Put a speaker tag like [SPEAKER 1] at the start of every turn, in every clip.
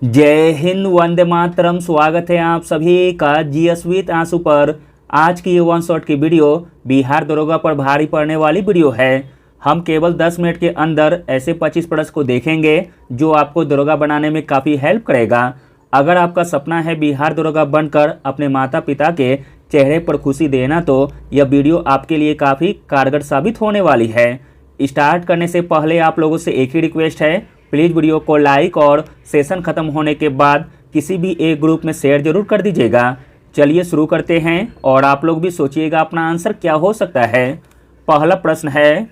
[SPEAKER 1] जय हिंद, वंदे मातरम। स्वागत है आप सभी का जीएस विद आंसू पर। आज की ये वन शॉट की वीडियो बिहार दरोगा पर भारी पड़ने वाली वीडियो है। हम केवल 10 मिनट के अंदर ऐसे 25 प्रश्न को देखेंगे जो आपको दरोगा बनाने में काफ़ी हेल्प करेगा। अगर आपका सपना है बिहार दरोगा बनकर अपने माता पिता के चेहरे पर खुशी देना, तो यह वीडियो आपके लिए काफ़ी कारगर साबित होने वाली है। स्टार्ट करने से पहले आप लोगों से एक ही रिक्वेस्ट है, प्लीज़ वीडियो को लाइक और सेशन ख़त्म होने के बाद किसी भी एक ग्रुप में शेयर जरूर कर दीजिएगा। चलिए शुरू करते हैं और आप लोग भी सोचिएगा अपना आंसर क्या हो सकता है। पहला प्रश्न है,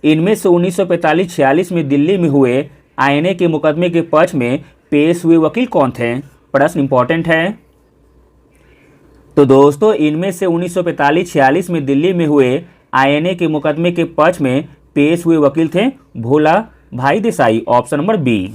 [SPEAKER 1] इनमें से 1945-46 में दिल्ली में हुए आईएनए के मुकदमे के पक्ष में पेश हुए वकील कौन थे? प्रश्न इंपॉर्टेंट है। तो दोस्तों, इनमें से 1945-46 में दिल्ली में हुए आईएनए के मुकदमे के पक्ष में पेश हुए वकील थे भोला भाई देसाई। Option number B.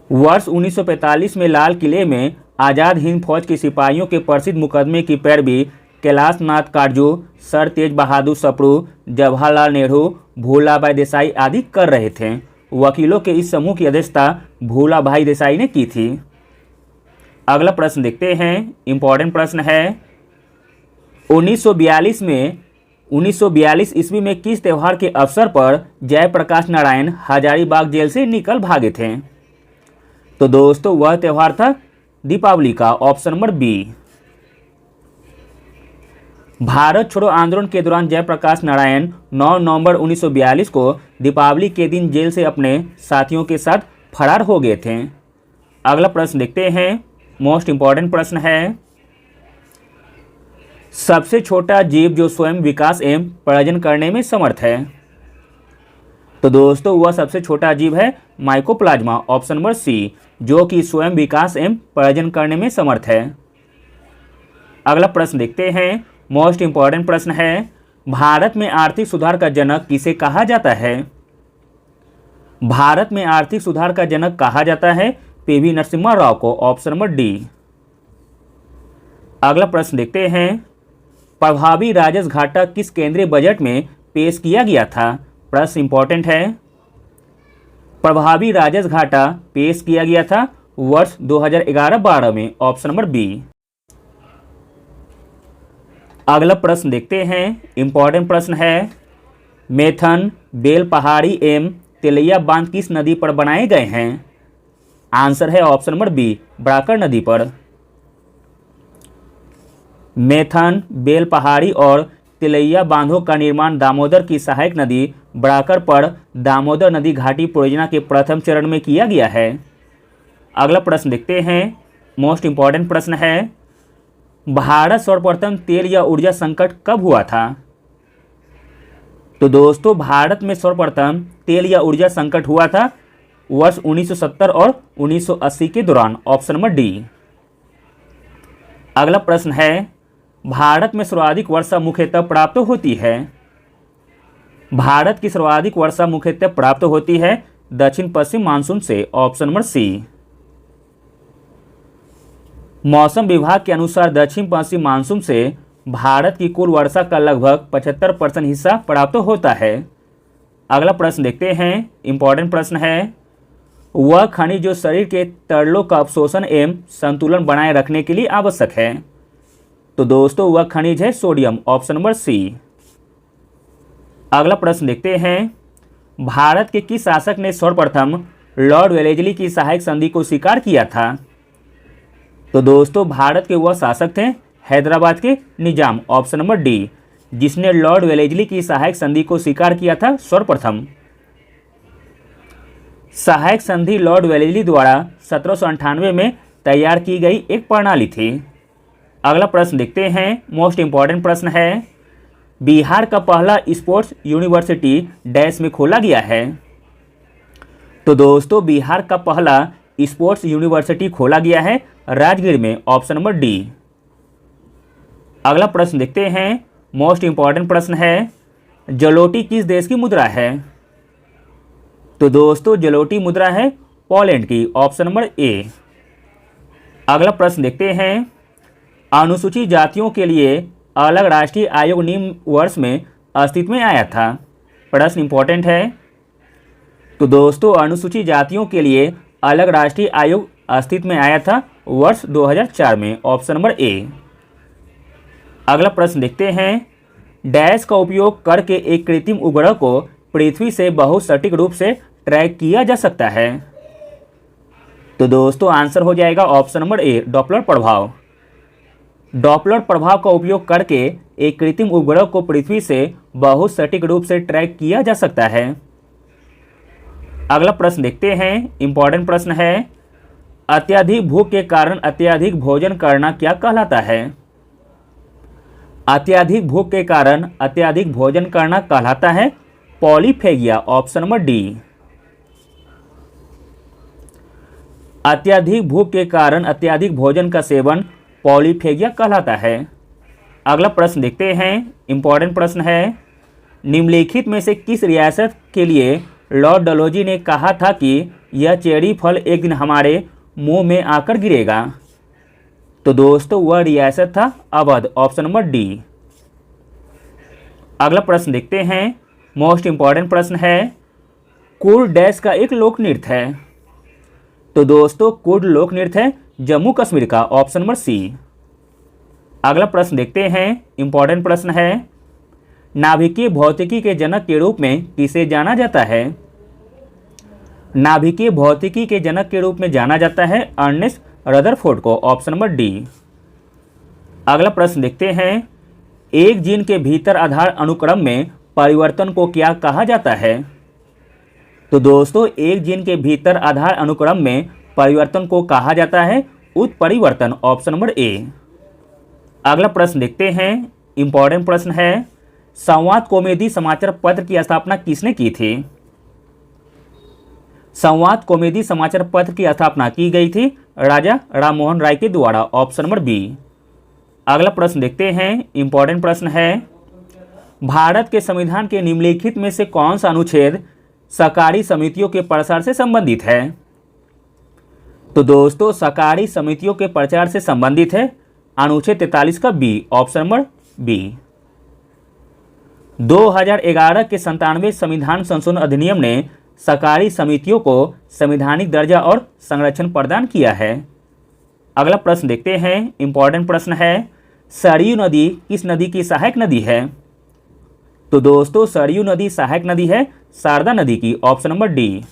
[SPEAKER 1] वर्ष 1945 में लाल किले में आज़ाद हिंद फौज के सिपाहियों के प्रसिद्ध मुकदमे की पैरवी कैलाश नाथ काटजू, सर तेज बहादुर सप्रू, जवाहरलाल नेहरू, भोला भाई देसाई आदि कर रहे थे। वकीलों के इस समूह की अध्यक्षता भोला भाई देसाई ने की थी। अगला प्रश्न देखते हैं, इंपॉर्टेंट प्रश्न है। 1942 ईस्वी में किस त्यौहार के अवसर पर जयप्रकाश नारायण हजारीबाग जेल से निकल भागे थे? तो दोस्तों, वह त्यौहार था दीपावली का। Option number B. भारत छोड़ो आंदोलन के दौरान जयप्रकाश नारायण 9 नवंबर 1942 को दीपावली के दिन जेल से अपने साथियों के साथ फरार हो गए थे। अगला प्रश्न देखते हैं, मोस्ट इंपॉर्टेंट प्रश्न है। सबसे छोटा जीव जो स्वयं विकास एवं प्रजनन करने में समर्थ है? तो दोस्तों, वह सबसे छोटा जीव है माइकोप्लाज्मा। ऑप्शन नंबर सी, जो कि स्वयं विकास एवं प्रजनन करने में समर्थ है। अगला प्रश्न देखते हैं, मोस्ट इंपॉर्टेंट प्रश्न है। भारत में आर्थिक सुधार का जनक किसे कहा जाता है? भारत में आर्थिक सुधार का जनक कहा जाता है पीवी नरसिम्हा राव को। Option number D. अगला प्रश्न देखते हैं, प्रभावी राजस्व घाटा किस केंद्रीय बजट में पेश किया गया था? प्रश्न इंपॉर्टेंट है। प्रभावी राजस्व घाटा पेश किया गया था वर्ष 2011-12 में। Option number B. अगला प्रश्न देखते हैं, इंपॉर्टेंट प्रश्न है। मेथन, बेल पहाड़ी एवं तेलैया बांध किस नदी पर बनाए गए हैं? आंसर है ऑप्शन नंबर बी, बराकर नदी पर। मेथन, बेल पहाड़ी और तिलैया बांधों का निर्माण दामोदर की सहायक नदी बराकर पर दामोदर नदी घाटी परियोजना के प्रथम चरण में किया गया है। अगला प्रश्न देखते हैं, मोस्ट इंपॉर्टेंट प्रश्न है। भारत सर्वप्रथम तेल या ऊर्जा संकट कब हुआ था? तो दोस्तों, भारत में सर्वप्रथम तेल या ऊर्जा संकट हुआ था वर्ष 1970 और 1980 के दौरान। Option number D. अगला प्रश्न है, भारत में सर्वाधिक वर्षा मुख्यतः प्राप्त होती है? भारत की सर्वाधिक वर्षा मुख्यतः प्राप्त होती है दक्षिण पश्चिम मानसून से। Option number C. मौसम विभाग के अनुसार दक्षिण पश्चिम मानसून से भारत की कुल वर्षा का लगभग 75% हिस्सा प्राप्त होता है। अगला प्रश्न देखते हैं, इंपॉर्टेंट प्रश्न है। वह खनिज जो शरीर के तरलों का अवशोषण एवं संतुलन बनाए रखने के लिए आवश्यक है? तो दोस्तों, वह खनिज है सोडियम। ऑप्शन नंबर सी। अगला प्रश्न देखते हैं, भारत के किस शासक ने सर्वप्रथम लॉर्ड वेलेस्ली की सहायक संधि को स्वीकार किया था? तो दोस्तों, भारत के वह शासक थे हैदराबाद के निजाम। ऑप्शन नंबर डी, जिसने लॉर्ड वेलेस्ली की सहायक संधि को स्वीकार किया था सर्वप्रथम। सहायक संधि लॉर्ड वेलेस्ली द्वारा 1798 में तैयार की गई एक प्रणाली थी। अगला प्रश्न देखते हैं, मोस्ट इंपॉर्टेंट प्रश्न है। बिहार का पहला स्पोर्ट्स यूनिवर्सिटी डैश में खोला गया है? तो दोस्तों, बिहार का पहला स्पोर्ट्स यूनिवर्सिटी खोला गया है राजगीर में। Option number D. अगला प्रश्न देखते हैं, मोस्ट इंपॉर्टेंट प्रश्न है। जलोटी किस देश की मुद्रा है? तो दोस्तों, जलोटी मुद्रा है पोलैंड की। Option number A. अगला प्रश्न देखते हैं, अनुसूचित जातियों के लिए अलग राष्ट्रीय आयोग निम्न वर्ष में अस्तित्व में आया था? प्रश्न इंपॉर्टेंट है। तो दोस्तों अनुसूचित जातियों के लिए अलग राष्ट्रीय आयोग अस्तित्व में आया था वर्ष 2004 में, ऑप्शन नंबर ए। अगला प्रश्न देखते हैं, डैश का उपयोग करके एक कृत्रिम उपग्रह को पृथ्वी से बहुत सटीक रूप से ट्रैक किया जा सकता है। तो दोस्तों आंसर हो जाएगा ऑप्शन नंबर ए, डॉपलर प्रभाव। डॉपलर प्रभाव का उपयोग करके एक कृत्रिम उपग्रह को पृथ्वी से बहुत सटीक रूप से ट्रैक किया जा सकता है। अगला प्रश्न देखते हैं, इंपॉर्टेंट प्रश्न है, अत्यधिक भूख के कारण अत्यधिक भोजन करना क्या कहलाता है? अत्यधिक भूख के कारण अत्यधिक भोजन करना कहलाता है पॉलीफेगिया, ऑप्शन नंबर डी। अत्यधिक भूख के कारण अत्यधिक भोजन का सेवन पॉलीफेगिया कहलाता है। अगला प्रश्न देखते हैं, इंपॉर्टेंट प्रश्न है, निम्नलिखित में से किस रियासत के लिए लॉर्ड डलहौजी ने कहा था कि यह चेरी फल एक दिन हमारे मुंह में आकर गिरेगा? तो दोस्तों वह रियासत था अवध, ऑप्शन नंबर डी। अगला प्रश्न देखते हैं, मोस्ट इंपॉर्टेंट प्रश्न है, कुर्ड डैश का एक लोक नृत्य है? तो दोस्तों कुर्ड लोक नृत्य है जम्मू कश्मीर का, ऑप्शन नंबर सी। अगला प्रश्न देखते हैं, इंपॉर्टेंट प्रश्न है, नाभिकीय भौतिकी के जनक के रूप में किसे जाना जाता है? नाभिकीय भौतिकी के जनक के रूप में जाना जाता है अर्नेस्ट रदरफोर्ड को, ऑप्शन नंबर डी। अगला प्रश्न देखते हैं, एक जीन के भीतर आधार अनुक्रम में परिवर्तन को क्या कहा जाता है? तो दोस्तों एक जीन के भीतर आधार अनुक्रम में परिवर्तन को कहा जाता है उत्परिवर्तन, ऑप्शन नंबर ए। अगला प्रश्न देखते हैं, इंपॉर्टेंट प्रश्न है, संवाद कॉमेडी समाचार पत्र की स्थापना किसने की थी? संवाद कॉमेडी समाचार पत्र की स्थापना की गई थी राजा राममोहन राय के द्वारा, ऑप्शन नंबर बी। अगला प्रश्न देखते हैं, इंपॉर्टेंट प्रश्न है, भारत के संविधान के निम्नलिखित में से कौन सा अनुच्छेद सहकारी समितियों के प्रसार से संबंधित है? तो दोस्तों सहकारी समितियों के प्रचार से संबंधित है अनुच्छेद 43 का बी, ऑप्शन नंबर बी। 2011 के 97वें संविधान संशोधन अधिनियम ने सहकारी समितियों को संवैधानिक दर्जा और संरक्षण प्रदान किया है। अगला प्रश्न देखते हैं, इंपॉर्टेंट प्रश्न है, सरयू नदी किस नदी की सहायक नदी है? तो दोस्तों सरयू नदी सहायक नदी है शारदा नदी की, ऑप्शन नंबर डी।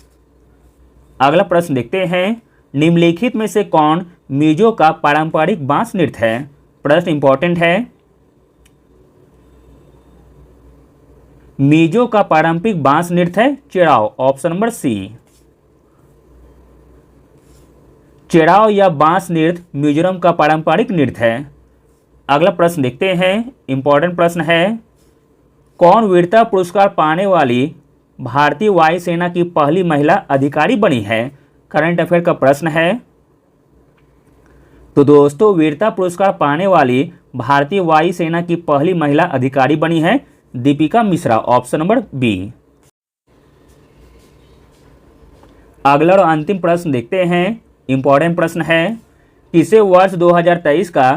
[SPEAKER 1] अगला प्रश्न देखते हैं, निम्नलिखित में से कौन मिजो का पारंपरिक बांस नृत्य है? प्रश्न इंपॉर्टेंट है, मिजो का पारंपरिक बांस नृत्य है चेराव, ऑप्शन नंबर सी। चेराव या बांस नृत्य मिजोरम का पारंपरिक नृत्य है। अगला प्रश्न देखते हैं, इंपॉर्टेंट प्रश्न है, कौन वीरता पुरस्कार पाने वाली भारतीय वायुसेना की पहली महिला अधिकारी बनी है? करंट अफेयर का प्रश्न है। तो दोस्तों वीरता पुरस्कार पाने वाली भारतीय वायुसेना की पहली महिला अधिकारी बनी है Deepika Mishra, option number B. अगला और अंतिम प्रश्न देखते हैं, इंपॉर्टेंट प्रश्न है, किसे वर्ष 2023 का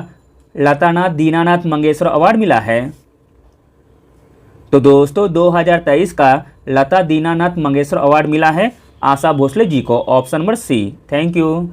[SPEAKER 1] लतानाथ दीनानाथ मंगेशकर अवार्ड मिला है? तो दोस्तों 2023 का लता दीनानाथ मंगेशकर अवार्ड मिला है आशा भोसले जी को, option number C. Thank you.